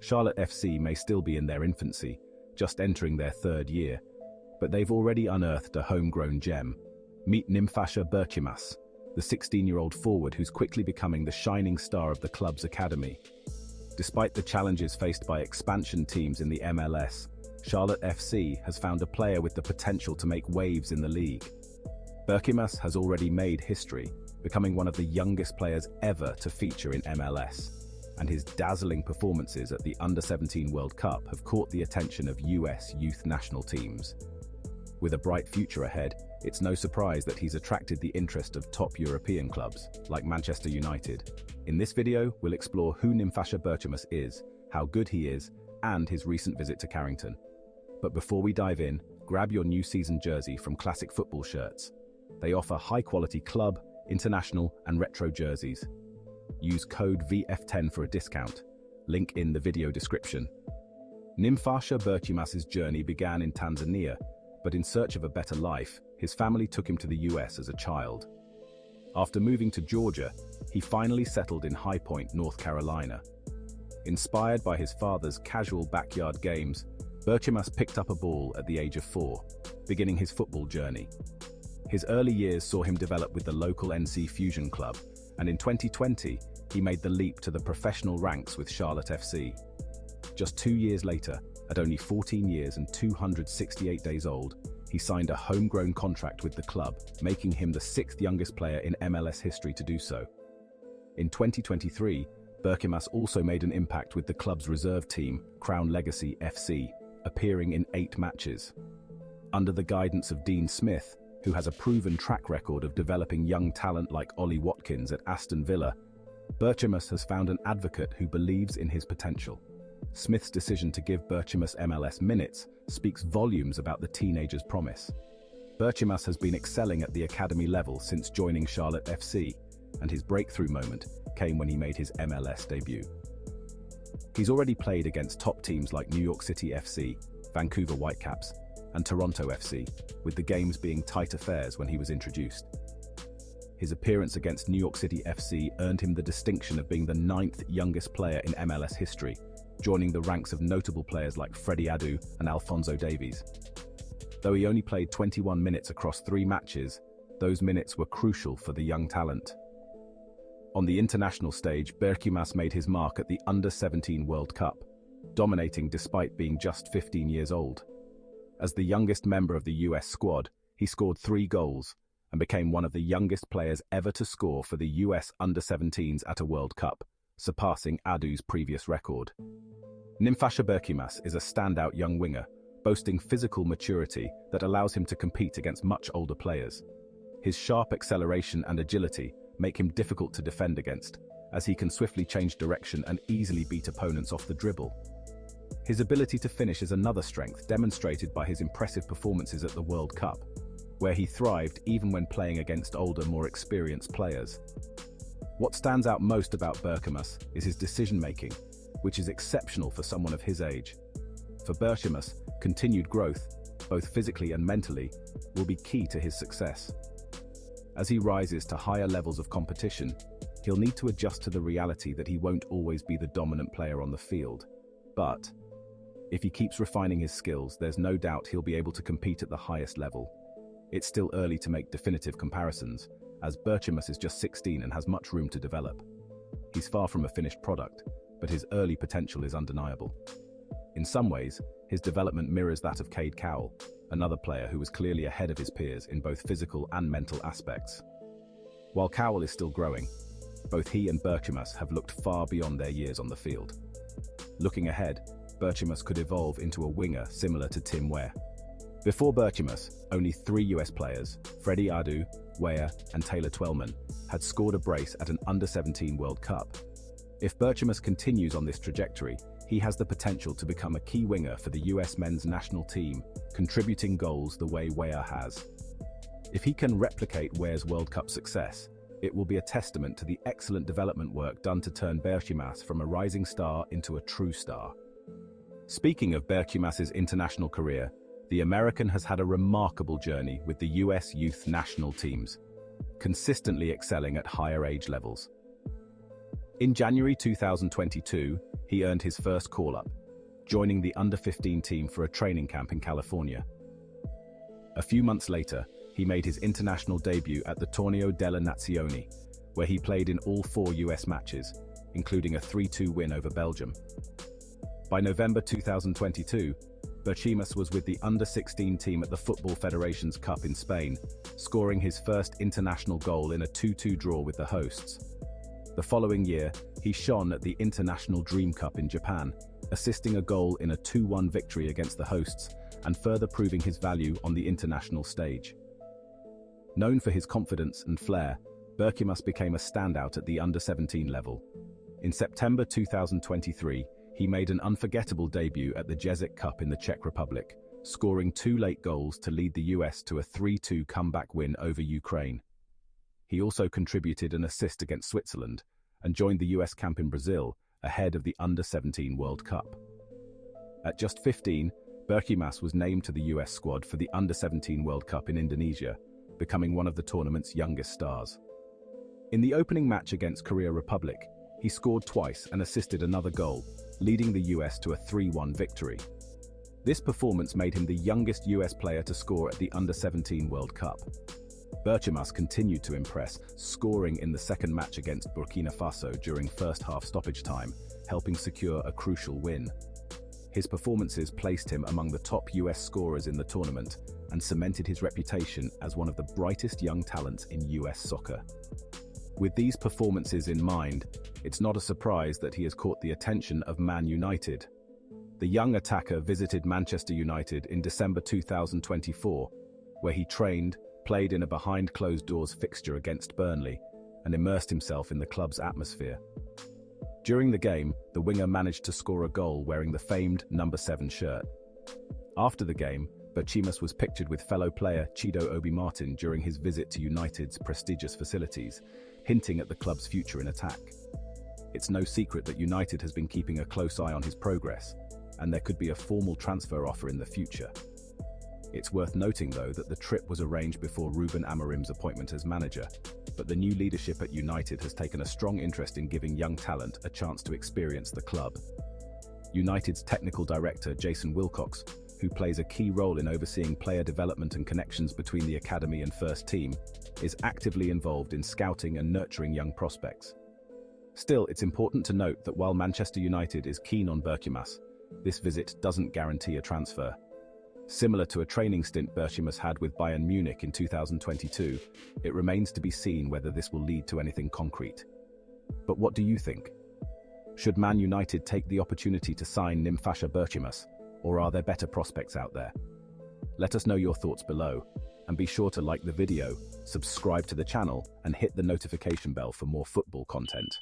Charlotte FC may still be in their infancy, just entering their third year, but they've already unearthed a homegrown gem. Meet Nimfasha Berchimas, the 16-year-old forward who's quickly becoming the shining star of the club's academy. Despite the challenges faced by expansion teams in the MLS, Charlotte FC has found a player with the potential to make waves in the league. Berchimas has already made history, becoming one of the youngest players ever to feature in MLS, and his dazzling performances at the Under-17 World Cup have caught the attention of US youth national teams. With a bright future ahead, it's no surprise that he's attracted the interest of top European clubs, like Manchester United. In this video, we'll explore who Nimfasha Berchimas is, how good he is, and his recent visit to Carrington. But before we dive in, grab your new season jersey from Classic Football Shirts. They offer high-quality club, international, and retro jerseys. Use code VF10 for a discount. Link in the video description. Nimfasha Berchimas' journey began in Tanzania, but in search of a better life, his family took him to the US as a child. After moving to Georgia, he finally settled in High Point, North Carolina. Inspired by his father's casual backyard games, Berchimas picked up a ball at the age of 4, beginning his football journey. His early years saw him develop with the local NC Fusion club, and in 2020, he made the leap to the professional ranks with Charlotte FC. Just 2 years later, at only 14 years and 268 days old, he signed a homegrown contract with the club, making him the 6th youngest player in MLS history to do so. In 2023, Berchimas also made an impact with the club's reserve team, Crown Legacy FC, appearing in 8 matches. Under the guidance of Dean Smith, who has a proven track record of developing young talent like Ollie Watkins at Aston Villa, Berchimas has found an advocate who believes in his potential. Smith's decision to give Berchimas MLS minutes speaks volumes about the teenager's promise. Berchimas has been excelling at the academy level since joining Charlotte FC, and his breakthrough moment came when he made his MLS debut. He's already played against top teams like New York City FC, Vancouver Whitecaps, and Toronto FC, with the games being tight affairs when he was introduced. His appearance against New York City FC earned him the distinction of being the 9th youngest player in MLS history, joining the ranks of notable players like Freddie Adu and Alphonso Davies. Though he only played 21 minutes across 3 matches, those minutes were crucial for the young talent. On the international stage, Berchimas made his mark at the Under-17 World Cup, dominating despite being just 15 years old. As the youngest member of the US squad, he scored 3 goals and became one of the youngest players ever to score for the US Under-17s at a World Cup, surpassing Adu's previous record. Nimfasha Berchimas is a standout young winger, boasting physical maturity that allows him to compete against much older players. His sharp acceleration and agility make him difficult to defend against, as he can swiftly change direction and easily beat opponents off the dribble. His ability to finish is another strength, demonstrated by his impressive performances at the World Cup, where he thrived even when playing against older, more experienced players. What stands out most about Berchimas is his decision-making, which is exceptional for someone of his age. For Berchimas, continued growth, both physically and mentally, will be key to his success. As he rises to higher levels of competition, he'll need to adjust to the reality that he won't always be the dominant player on the field. But if he keeps refining his skills, there's no doubt he'll be able to compete at the highest level. It's still early to make definitive comparisons, as Berchimas is just 16 and has much room to develop. He's far from a finished product, but his early potential is undeniable. In some ways, his development mirrors that of Cade Cowell, another player who was clearly ahead of his peers in both physical and mental aspects. While Cowell is still growing, both he and Berchimas have looked far beyond their years on the field. Looking ahead, Berchimas could evolve into a winger similar to Tim Weah. Before Berchimas, only 3 US players, Freddie Adu, Weah, and Taylor Twellman, had scored a brace at an Under-17 World Cup. If Berchimas continues on this trajectory, he has the potential to become a key winger for the US men's national team, contributing goals the way Weah has. If he can replicate Weah's World Cup success, it will be a testament to the excellent development work done to turn Berchimas from a rising star into a true star. Speaking of Berchimas' international career, the American has had a remarkable journey with the US youth national teams, consistently excelling at higher age levels. In January 2022, he he earned his first call-up, joining the under-15 team for a training camp in California. A few months later, he made his international debut at the Torneo delle Nazioni, where he played in all 4 US matches, including a 3-2 win over Belgium. By November 2022, Berchimas was with the under-16 team at the Football Federation's Cup in Spain, scoring his first international goal in a 2-2 draw with the hosts. The following year, he shone at the International Dream Cup in Japan, assisting a goal in a 2-1 victory against the hosts and further proving his value on the international stage. Known for his confidence and flair, Berchimas became a standout at the under-17 level. In September 2023, he made an unforgettable debut at the Ježek Cup in the Czech Republic, scoring 2 late goals to lead the US to a 3-2 comeback win over Ukraine. He also contributed an assist against Switzerland and joined the US camp in Brazil ahead of the Under-17 World Cup. At just 15, Berchimas was named to the US squad for the Under-17 World Cup in Indonesia, becoming one of the tournament's youngest stars. In the opening match against Korea Republic, he scored twice and assisted another goal, leading the US to a 3-1 victory. This performance made him the youngest US player to score at the Under-17 World Cup. Berchimas continued to impress, scoring in the second match against Burkina Faso during first-half stoppage time, helping secure a crucial win. His performances placed him among the top US scorers in the tournament and cemented his reputation as one of the brightest young talents in US soccer. With these performances in mind, it's not a surprise that he has caught the attention of Man United. The young attacker visited Manchester United in December 2024, where he trained, played in a behind-closed-doors fixture against Burnley, and immersed himself in the club's atmosphere. During the game, the winger managed to score a goal wearing the famed number 7 shirt. After the game, Berchimas was pictured with fellow player Chido Obi-Martin during his visit to United's prestigious facilities, hinting at the club's future in attack. It's no secret that United has been keeping a close eye on his progress, and there could be a formal transfer offer in the future. It's worth noting, though, that the trip was arranged before Ruben Amorim's appointment as manager, but the new leadership at United has taken a strong interest in giving young talent a chance to experience the club. United's technical director, Jason Wilcox, who plays a key role in overseeing player development and connections between the academy and first team, is actively involved in scouting and nurturing young prospects. Still, it's important to note that while Manchester United is keen on Berchimas, this visit doesn't guarantee a transfer. Similar to a training stint Berchimas had with Bayern Munich in 2022, it remains to be seen whether this will lead to anything concrete. But what do you think? Should Man United take the opportunity to sign Nimfasha Berchimas, or are there better prospects out there? Let us know your thoughts below, and be sure to like the video, subscribe to the channel, and hit the notification bell for more football content.